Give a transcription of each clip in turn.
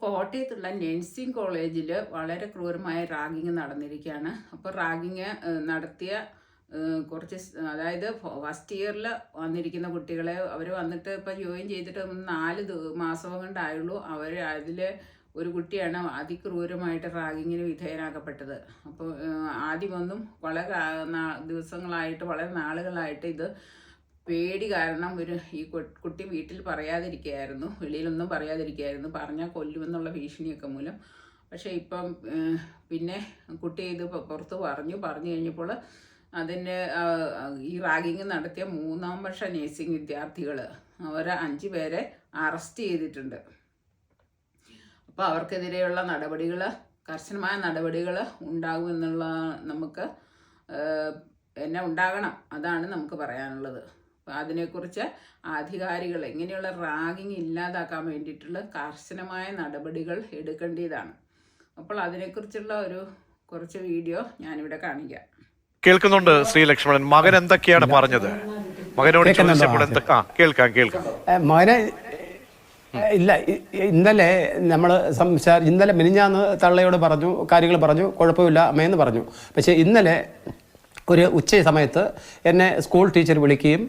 കോട്ടയത്തുള്ള nursing കോളേജിൽ വളരെ ക്രൂരമായ റാഗിങ് നടന്നിരിക്കുകയാണ്. അപ്പോൾ റാഗിങ് നടത്തിയ കുറച്ച് അതായത് ഫസ്റ്റ് ഇയറിൽ വന്നിരിക്കുന്ന കുട്ടികളെ അവർ വന്നിട്ട് ഇപ്പം ജോയിൻ ചെയ്തിട്ട് 4 മാസം കൊണ്ടായുള്ളൂ. അവർ അതിൽ ഒരു കുട്ടിയാണ് അതിക്രൂരമായിട്ട് റാഗിങ്ങിന് വിധേയനാക്കപ്പെട്ടത്. അപ്പോൾ ആദ്യമൊന്നും വളരെ ദിവസങ്ങളായിട്ട് വളരെ നാളുകളായിട്ട് ഇത് പേടി കാരണം ഈ കുട്ടി വീട്ടിൽ പറയാതിരിക്കുകയായിരുന്നു, വെളിയിലൊന്നും പറയാതിരിക്കുകയായിരുന്നു, പറഞ്ഞാൽ കൊല്ലുമെന്നുള്ള ഭീഷണിയൊക്കെ മൂലം. പക്ഷേ ഇപ്പം പിന്നെ കുട്ടി ഇത് പുറത്ത് പറഞ്ഞു കഴിഞ്ഞപ്പോൾ അതിൻ്റെ ഈ റാഗിങ് നടത്തിയ 3-ാം വർഷ നേഴ്സിംഗ് വിദ്യാർത്ഥികൾ അവർ 5 പേരെ അറസ്റ്റ് ചെയ്തിട്ടുണ്ട്. അപ്പോൾ അവർക്കെതിരെയുള്ള നടപടികൾ, കർശനമായ നടപടികൾ ഉണ്ടാകുമെന്നുള്ള നമുക്ക് ഉണ്ടാകണം, അതാണ് നമുക്ക് പറയാനുള്ളത്. അപ്പോൾ അതിനെക്കുറിച്ച് അധികാരികൾ ഇങ്ങനെയുള്ള റാഗിങ് ഇല്ലാതാക്കാൻ വേണ്ടിയിട്ടുള്ള കർശനമായ നടപടികൾ എടുക്കേണ്ടതാണ്. അപ്പോൾ അതിനെക്കുറിച്ചുള്ള കുറച്ച് വീഡിയോ ഞാനിവിടെ കാണിക്കാം. കേൾക്കുന്നുണ്ട് ശ്രീ ലക്ഷ്മണൻ. മകൻ എന്തൊക്കെയാണ് പറഞ്ഞത്? മകനോട് കേൾക്കാം. മകനെ ഇല്ല, ഇന്നലെ നമ്മൾ ഇന്നലെ മിനിഞ്ഞാന്ന് തള്ളയോട് പറഞ്ഞു, കാര്യങ്ങൾ പറഞ്ഞു, കുഴപ്പമില്ല അമ്മയെന്ന് പറഞ്ഞു. പക്ഷേ ഇന്നലെ ഒരു ഉച്ച സമയത്ത് എന്നെ സ്കൂൾ ടീച്ചർ വിളിക്കുകയും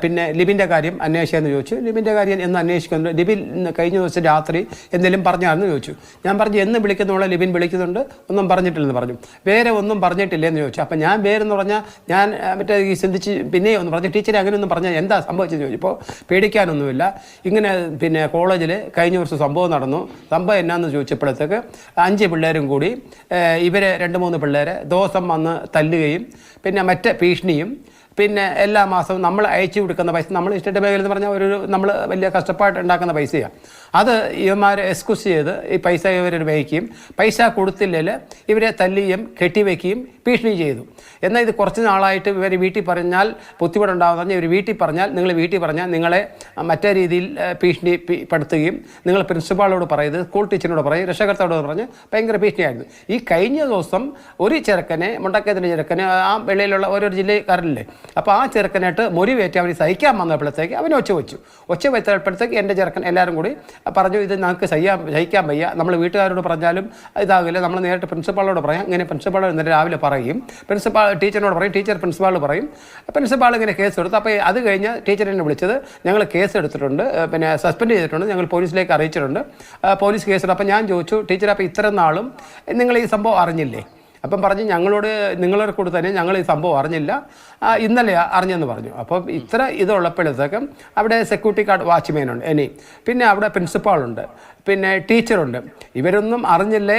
പിന്നെ ലിബിൻ്റെ കാര്യം അന്വേഷിക്കാമെന്ന് ചോദിച്ചു. ലിബിൻ്റെ കാര്യം എന്ന് അന്വേഷിക്കുന്നു. ലിബിൻ കഴിഞ്ഞ ദിവസം രാത്രി എന്തെങ്കിലും പറഞ്ഞാണെന്ന് ചോദിച്ചു. ഞാൻ പറഞ്ഞു എന്ന് വിളിക്കുന്നോളെ ലിബിൻ വിളിക്കുന്നുണ്ട്, ഒന്നും പറഞ്ഞിട്ടില്ലെന്ന് പറഞ്ഞു. വേറെ ഒന്നും പറഞ്ഞിട്ടില്ലെന്ന് ചോദിച്ചു. അപ്പം ഞാൻ വേറെന്ന് പറഞ്ഞാൽ ഞാൻ മറ്റേ ഈ ചിന്തിച്ച് പിന്നെയും ഒന്ന് പറഞ്ഞു, ടീച്ചറെ അങ്ങനെയൊന്നും പറഞ്ഞാൽ എന്താ സംഭവിച്ചെന്ന് ചോദിച്ചപ്പോൾ പേടിക്കാനൊന്നുമില്ല, ഇങ്ങനെ പിന്നെ കോളേജിൽ കഴിഞ്ഞ വർഷം സംഭവം നടന്നു. സംഭവം എന്നാന്ന് ചോദിച്ചപ്പോഴത്തേക്ക് 5 പിള്ളേരും കൂടി ഇവരെ 2-3 പിള്ളേരെ ദിവസം വന്ന് തല്ലുകയും പിന്നെ മറ്റ് ഭീഷണിയും പിന്നെ എല്ലാ മാസവും നമ്മൾ അയച്ചു കൊടുക്കുന്ന പൈസ, നമ്മൾ ഇഷ്ടത്തെ മേഖല എന്ന് പറഞ്ഞാൽ നമ്മൾ വലിയ കഷ്ടപ്പാട് ഉണ്ടാക്കുന്ന പൈസയാണ്. അത് ഇവന്മാരെ എക്സ്ക്യൂസ് ചെയ്ത് ഈ പൈസ ഇവർ വയ്ക്കുകയും പൈസ കൊടുത്തില്ലെങ്കിൽ ഇവരെ തല്ലുകയും കെട്ടിവെക്കുകയും ഭീഷണി ചെയ്തു. എന്നാൽ ഇത് കുറച്ച് നാളായിട്ട് ഇവർ വീട്ടിൽ പറഞ്ഞാൽ ബുദ്ധിമുട്ടുണ്ടാകുന്ന പറഞ്ഞാൽ ഇവർ വീട്ടിൽ പറഞ്ഞാൽ വീട്ടിൽ പറഞ്ഞാൽ നിങ്ങളെ മറ്റേ രീതിയിൽ ഭീഷണിപ്പെടുത്തുകയും നിങ്ങൾ പ്രിൻസിപ്പാളോട് പറയുന്നത്, സ്കൂൾ ടീച്ചറിനോട് പറയും, രക്ഷകർത്താവോട് പറഞ്ഞ് ഭയങ്കര ഭീഷണിയായിരുന്നു. ഈ കഴിഞ്ഞ ദിവസം ഒരു ചെറുക്കനെ, മുണ്ടക്കയത്തിൻ്റെ ചെറുക്കന്, ആ വെളിയിലുള്ള ഓരോരോ ജില്ലക്കാരില്ലേ, അപ്പോൾ ആ ചെറുക്കനായിട്ട് മുറിവേറ്റ് അവർ സഹിക്കാൻ വന്നപ്പോഴത്തേക്ക് അവൻ ഒച്ച വെച്ചപ്പോഴത്തേക്ക് എൻ്റെ ചെറുക്കൻ എല്ലാവരും കൂടി പറഞ്ഞു, ഇത് നമുക്ക് സഹിക്കാൻ വയ്യ, നമ്മൾ വീട്ടുകാരോട് പറഞ്ഞാലും ഇതാകില്ല, നമ്മൾ നേരിട്ട് പ്രിൻസിപ്പാളോട് പറയാം. ഇങ്ങനെ പ്രിൻസിപ്പാളോട് ഇന്നലെ രാവിലെ പറയും, ടീച്ചറിനോട് പറയും, ടീച്ചർ പ്രിൻസിപ്പാൾ പറയും. പ്രിൻസിപ്പാൾ ഇങ്ങനെ കേസ് എടുത്തു. അപ്പോൾ അത് കഴിഞ്ഞ് ടീച്ചറിനെ വിളിച്ചത്, ഞങ്ങൾ കേസ് എടുത്തിട്ടുണ്ട്, പിന്നെ സസ്പെൻഡ് ചെയ്തിട്ടുണ്ട്, ഞങ്ങൾ പോലീസിലേക്ക് അറിയിച്ചിട്ടുണ്ട്, പോലീസ് കേസെടുത്തു. അപ്പോൾ ഞാൻ ചോദിച്ചു, ടീച്ചർ അപ്പോൾ ഇത്രയും നാളും നിങ്ങൾ ഈ സംഭവം അറിഞ്ഞില്ലേ? അപ്പം പറഞ്ഞ് നിങ്ങളോട് കൂടെ തന്നെ ഞങ്ങൾ ഈ സംഭവം അറിഞ്ഞില്ല, ഇന്നലെ അറിഞ്ഞെന്ന് പറഞ്ഞു. അപ്പം ഇത്ര ഇതുള്ളപ്പോഴത്തേക്കും അവിടെ സെക്യൂരിറ്റി ഗാർഡ് വാച്ച്മാനുണ്ട്, പിന്നെ അവിടെ പ്രിൻസിപ്പാളുണ്ട്, പിന്നെ ടീച്ചറുണ്ട്. ഇവരൊന്നും അറിഞ്ഞില്ലേ?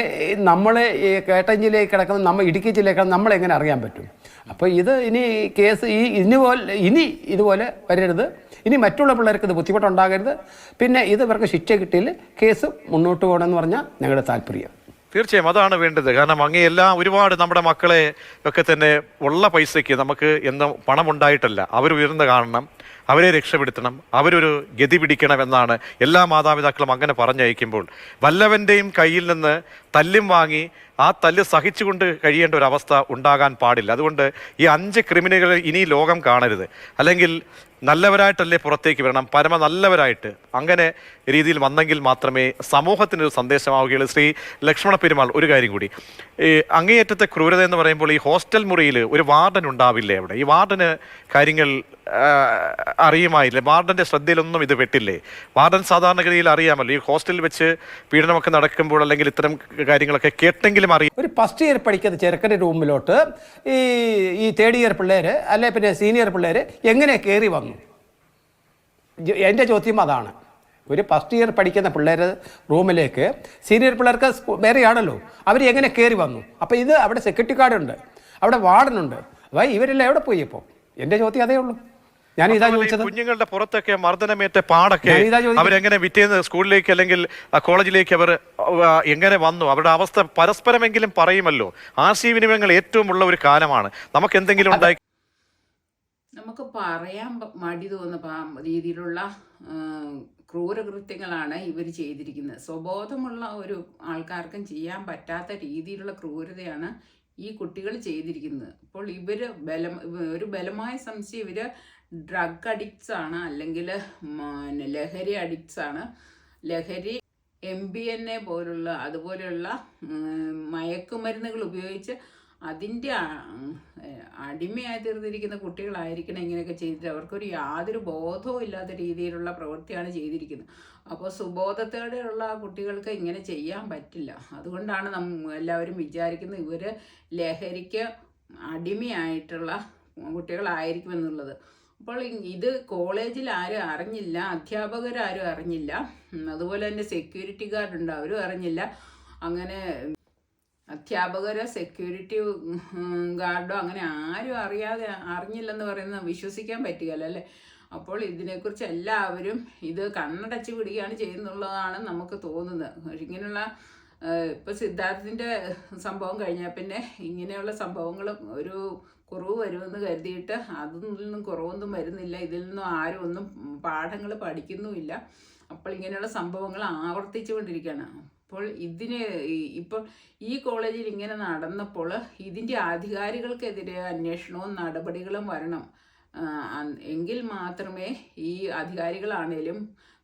നമ്മളെ ഈ കേട്ടഞ്ചിലേക്ക് കിടക്കുന്ന ഇടുക്കി ജില്ലയിൽ കിടന്ന് നമ്മളെങ്ങനെ അറിയാൻ പറ്റും? അപ്പോൾ ഇത് ഇനി കേസ് ഇനി ഇതുപോലെ വരരുത്, ഇനി മറ്റുള്ള പിള്ളേർക്ക് ഇത് ബുദ്ധിമുട്ടുണ്ടാകരുത്. പിന്നെ ഇത് ഇവർക്ക് ശിക്ഷ കിട്ടിയിൽ കേസ് മുന്നോട്ട് പോകണമെന്ന് പറഞ്ഞാൽ ഞങ്ങളുടെ താല്പര്യം. തീർച്ചയായും അതാണ് വേണ്ടത്. കാരണം അങ്ങനെയെല്ലാം ഒരുപാട് നമ്മുടെ മക്കളെ ഒക്കെ തന്നെ ഉള്ള പൈസയ്ക്ക് നമുക്ക് എന്നും പണമുണ്ടായിട്ടല്ല, അവർ ഉയർന്നു കാണണം, അവരെ രക്ഷപ്പെടുത്തണം, അവരൊരു ഗതി പിടിക്കണം എന്നാണ് എല്ലാ മാതാപിതാക്കളും അങ്ങനെ പറഞ്ഞയക്കുമ്പോൾ വല്ലവൻ്റെയും കയ്യിൽ നിന്ന് തല്ലും വാങ്ങി ആ തല്ല് സഹിച്ചുകൊണ്ട് കഴിയേണ്ട ഒരു അവസ്ഥ ഉണ്ടാകാൻ പാടില്ല. അതുകൊണ്ട് ഈ 5 ക്രിമിനലുകൾ ഇനി ലോകം കാണരുത്. അല്ലെങ്കിൽ നല്ലവരായിട്ടല്ലേ പുറത്തേക്ക് വരണം, പരമ നല്ലവരായിട്ട് അങ്ങനെ രീതിയിൽ വന്നെങ്കിൽ മാത്രമേ സമൂഹത്തിനൊരു സന്ദേശമാവുകയുള്ളൂ. ശ്രീ ലക്ഷ്മണ പെരുമാൾ, ഒരു കാര്യം കൂടി, ഈ അങ്ങേയറ്റത്തെ ക്രൂരത എന്ന് പറയുമ്പോൾ ഈ ഹോസ്റ്റൽ മുറിയിൽ ഒരു വാർഡൻ ഉണ്ടാവില്ലേ? അവിടെ ഈ വാർഡന് കാര്യങ്ങൾ അറിയുമായില്ലേ? വാർഡൻ്റെ ശ്രദ്ധയിലൊന്നും ഇത് പെട്ടില്ലേ? വാർഡൻ സാധാരണഗതിയിൽ അറിയാമല്ലോ, ഈ ഹോസ്റ്റലിൽ വെച്ച് പീഡനമൊക്കെ നടക്കുമ്പോൾ അല്ലെങ്കിൽ ഇത്തരം കാര്യങ്ങളൊക്കെ കേട്ടെങ്കിലും അറിയാം. ഒരു ഫസ്റ്റ് ഇയർ പഠിക്കുന്ന ചെറുക്കൻ്റെ റൂമിലോട്ട് ഈ തേർഡ് ഇയർ പിള്ളേർ അല്ലെ പിന്നെ സീനിയർ പിള്ളേർ എങ്ങനെ കയറി വന്നു? എൻ്റെ ചോദ്യം അതാണ്. ഒരു ഫസ്റ്റ് ഇയർ പഠിക്കുന്ന പിള്ളേർ റൂമിലേക്ക് സീനിയർ പിള്ളേർക്ക് വേറെയാണല്ലോ, അവർ എങ്ങനെ കയറി വന്നു? അപ്പോൾ ഇത് അവിടെ സെക്യൂരിറ്റി ഗാർഡുണ്ട്, അവിടെ വാർഡനുണ്ട്, അപ്പോൾ ഇവരെല്ലാം എവിടെ പോയി? ഇപ്പോൾ എൻ്റെ ചോദ്യം അതേ ഉള്ളൂ. ഞാൻ ഇതാ ചോദിച്ചത്. കുഞ്ഞുങ്ങളുടെ പുറത്തൊക്കെ മർദ്ദനമേറ്റ പാടൊക്കെ അവരെങ്ങനെ വിറ്റേന്ന് സ്കൂളിലേക്ക് അല്ലെങ്കിൽ കോളേജിലേക്ക് അവർ എങ്ങനെ വന്നു? അവരുടെ അവസ്ഥ പരസ്പരമെങ്കിലും പറയുമല്ലോ. ആശയവിനിമയങ്ങൾ ഏറ്റവും ഉള്ള ഒരു കാലമാണ്. നമുക്ക് എന്തെങ്കിലും ഉണ്ടായി നമുക്ക് പറയാൻ മടി തോന്നുന്ന രീതിയിലുള്ള ക്രൂരകൃത്യങ്ങളാണ് ഇവർ ചെയ്തിരിക്കുന്നത്. സ്വബോധമുള്ള ഒരു ആൾക്കാർക്കും ചെയ്യാൻ പറ്റാത്ത രീതിയിലുള്ള ക്രൂരതയാണ് ഈ കുട്ടികൾ ചെയ്തിരിക്കുന്നത്. അപ്പോൾ ഒരു ബലമായ സംശയം ഇവർ ഡ്രഗ് അഡിക്ട്സ് ആണ്, അല്ലെങ്കിൽ ലഹരി അഡിക്ട്സ് ആണ്. ലഹരി MBNA പോലുള്ള അതുപോലെയുള്ള മയക്കുമരുന്നുകൾ ഉപയോഗിച്ച് അതിൻ്റെ അടിമയായി തീർന്നിരിക്കുന്ന കുട്ടികളായിരിക്കണം ഇങ്ങനെയൊക്കെ ചെയ്തിട്ട്. അവർക്കൊരു യാതൊരു ബോധവും ഇല്ലാത്ത രീതിയിലുള്ള പ്രവൃത്തിയാണ് ചെയ്തിരിക്കുന്നത്. അപ്പോൾ സുബോധത്തോടെയുള്ള ആ കുട്ടികൾക്ക് ഇങ്ങനെ ചെയ്യാൻ പറ്റില്ല. അതുകൊണ്ടാണ് എല്ലാവരും വിചാരിക്കുന്നത് ഇവർ ലഹരിക്ക് അടിമയായിട്ടുള്ള കുട്ടികളായിരിക്കുമെന്നുള്ളത്. അപ്പോൾ ഇത് കോളേജിൽ ആരും അറിഞ്ഞില്ല, അധ്യാപകരാരും അറിഞ്ഞില്ല, അതുപോലെ തന്നെ സെക്യൂരിറ്റി ഗാർഡ് ഉണ്ട്, അവരും അറിഞ്ഞില്ല. അങ്ങനെ അധ്യാപകരോ സെക്യൂരിറ്റി ഗാർഡോ അങ്ങനെ ആരും അറിഞ്ഞില്ലെന്ന് പറയുന്നത് വിശ്വസിക്കാൻ പറ്റുകയല്ല അല്ലേ. അപ്പോൾ ഇതിനെക്കുറിച്ച് എല്ലാവരും ഇത് കണ്ണടച്ച് പിടിക്കുകയാണ് ചെയ്യുന്നുള്ളതാണ് നമുക്ക് തോന്നുന്നത്. ഇങ്ങനെയുള്ള ഇപ്പോൾ സിദ്ധാർത്ഥിൻ്റെ സംഭവം കഴിഞ്ഞാൽ പിന്നെ ഇങ്ങനെയുള്ള സംഭവങ്ങളും ഒരു കുറവ് വരുമെന്ന് കരുതിയിട്ട് അതിൽ നിന്നും കുറവൊന്നും വരുന്നില്ല, ഇതിൽ നിന്നും ആരും ഒന്നും പാഠങ്ങൾ പഠിക്കുന്നുമില്ല. അപ്പോൾ ഇങ്ങനെയുള്ള സംഭവങ്ങൾ ആവർത്തിച്ചുകൊണ്ടിരിക്കുകയാണ്. അപ്പോൾ ഇപ്പോൾ ഈ കോളേജിൽ ഇങ്ങനെ നടന്നപ്പോൾ ഇതിൻ്റെ അധികാരികൾക്കെതിരെ അന്വേഷണവും നടപടികളും വരണം. എങ്കിൽ മാത്രമേ ഈ അധികാരികളാണേലും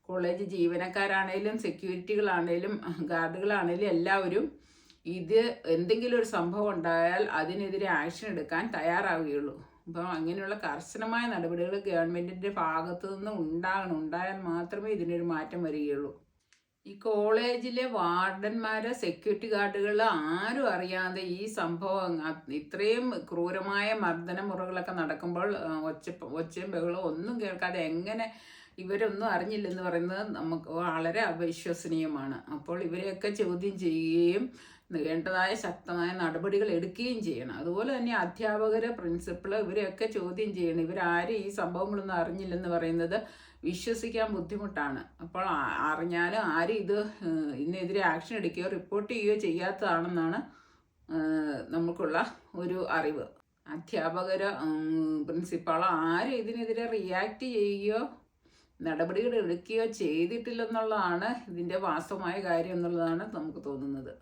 കോളേജ് ജീവനക്കാരാണേലും സെക്യൂരിറ്റികളാണേലും ഗാർഡുകളാണേലും എല്ലാവരും ഇത് എന്തെങ്കിലും ഒരു സംഭവം ഉണ്ടായാൽ അതിനെതിരെ ആക്ഷൻ എടുക്കാൻ തയ്യാറാവുകയുള്ളൂ. അപ്പോൾ അങ്ങനെയുള്ള കർശനമായ നടപടികൾ ഗവൺമെൻറ്റിൻ്റെ ഭാഗത്തു നിന്ന് ഉണ്ടായാൽ മാത്രമേ ഇതിനൊരു മാറ്റം വരികയുള്ളൂ. ഈ കോളേജിലെ വാർഡന്മാർ, സെക്യൂരിറ്റി ഗാർഡുകൾ ആരും അറിയാതെ ഈ സംഭവം ഇത്രയും ക്രൂരമായ മർദ്ദന മുറകളൊക്കെ നടക്കുമ്പോൾ ഒച്ചയും ബഹളവും ഒന്നും കേൾക്കാതെ എങ്ങനെ ഇവരൊന്നും അറിഞ്ഞില്ലെന്ന് പറയുന്നത് നമുക്ക് വളരെ അവിശ്വസനീയമാണ്. അപ്പോൾ ഇവരെയൊക്കെ ചോദ്യം ചെയ്യുകയും വേണ്ടതായ ശക്തമായ നടപടികൾ എടുക്കുകയും ചെയ്യണം. അതുപോലെ തന്നെ അധ്യാപകർ, പ്രിൻസിപ്പൾ ഇവരെയൊക്കെ ചോദ്യം ചെയ്യണം. ഇവരാരും ഈ സംഭവങ്ങളൊന്നും അറിഞ്ഞില്ലെന്ന് പറയുന്നത് വിശ്വസിക്കാൻ ബുദ്ധിമുട്ടാണ്. അപ്പോൾ അറിഞ്ഞാലും ആരും ഇതിനെതിരെ ആക്ഷൻ എടുക്കുകയോ റിപ്പോർട്ട് ചെയ്യുകയോ ചെയ്യാത്തതാണെന്നാണ് നമുക്കുള്ള ഒരു അറിവ്. അധ്യാപകരോ പ്രിൻസിപ്പാളോ ആരും ഇതിനെതിരെ റിയാക്ട് ചെയ്യുകയോ നടപടികൾ എടുക്കുകയോ ചെയ്തിട്ടില്ലെന്നുള്ളതാണ് ഇതിൻ്റെ വാസ്തവമായ കാര്യം എന്നുള്ളതാണ് നമുക്ക് തോന്നുന്നത്.